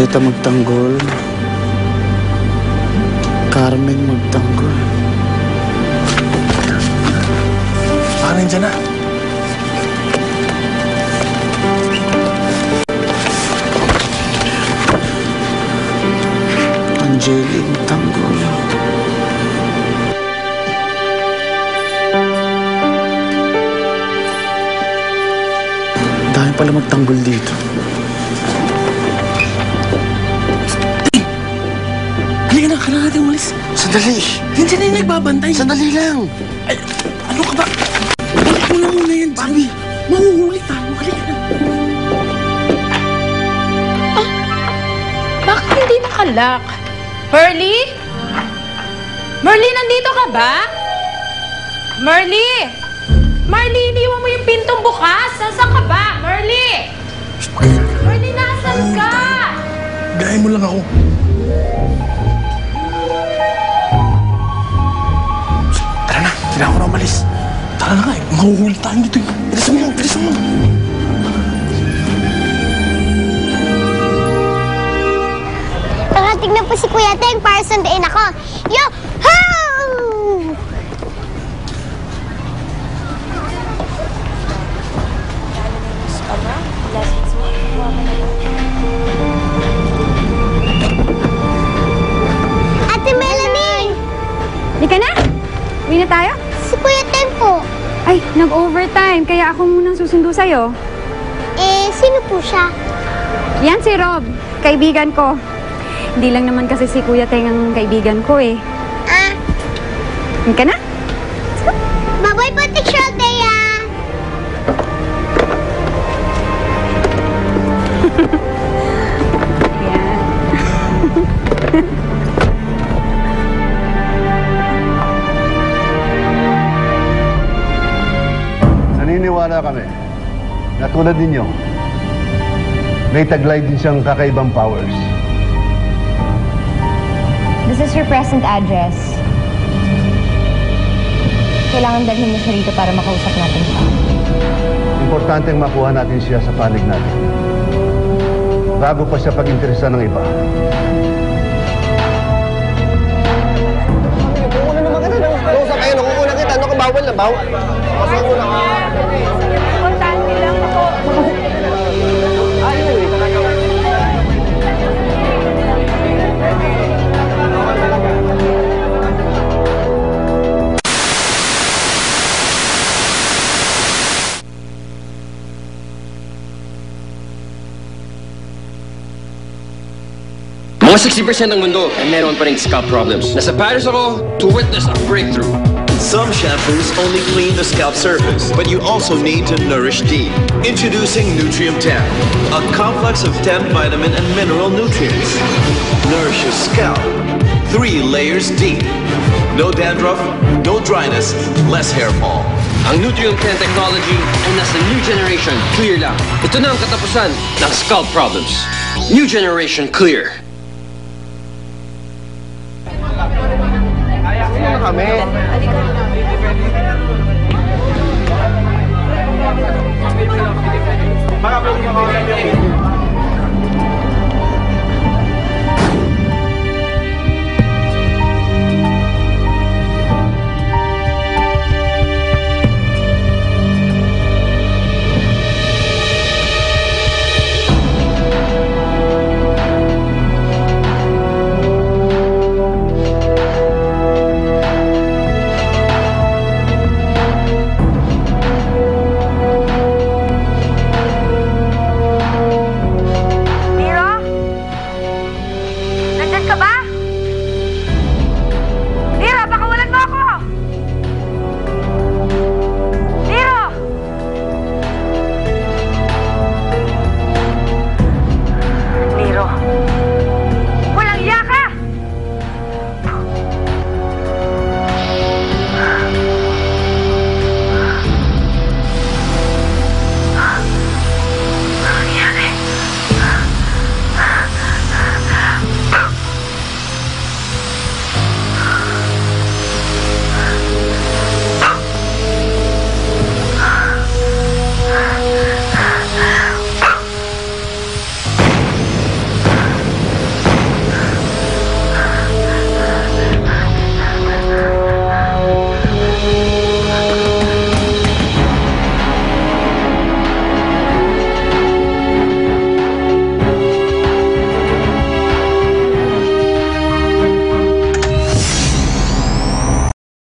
Teta magtanggol. Carmen magtanggol. Baka nandiyan na. Angelique magtanggol. Dahil pala magtanggol dito. Halika na, kailangan natin umalis. Sandali! Nandiyan na yung nagbabantay. Sandali lang! Ay, ano ka ba? Balik mo lang muna yan. Bobby! Mahuhuli tayo. Halika na. Bakit hindi nakalak? Merly? Merly, nandito ka ba? Merly! Merly, iniwan mo yung pintong bukas. Nasaan ka ba? Merly! Merly, nasan ka? Gaya mo lang ako. Tara na, kailangan ko na umalis. Tara na nga eh, mahuhuli tayo dito eh. Bilisan mo lang, bilisan mo. Nakatig na po si Kuya Teng para sundain ako. Yo-ho! Ate Melanie! Di ka na? Uwi na tayo? Si Kuya Teng po. Ay, nag-overtime, kaya ako munang susundo sa'yo. Sino po siya? Yan si Rob, kaibigan ko. Hindi lang naman kasi si Kuya Teng ang kaibigan ko eh. Uwi ka na? Bye-bye po, Teacher Althea! Naniniwala kami na tulad ninyo, may taglay din siyang kakaibang powers. This is your present address. Kailangan dalhin mo siya rito para makausap natin siya. Importanteng makuha natin siya sa panig natin. Bago pa siya pag-interesa ng iba. Una naman kita nung kausap kayo, nung kita, ano ka bawal na bawal? Kausap mo lang. Importante lang ako. Ayaw eh. Mga 60% ng mundo ay meron pa ring scalp problems. Nasa Paris ako to witness a breakthrough. Some shampoos only clean the scalp surface, but you also need to nourish deep. Introducing Nutrium 10, a complex of 10 vitamin and mineral nutrients. Nourish your scalp 3 layers deep. No dandruff, no dryness, less hair fall. Ang Nutrium 10 technology ay nasa new generation clear lang. Ito na ang katapusan ng scalp problems. New generation clear. Kami.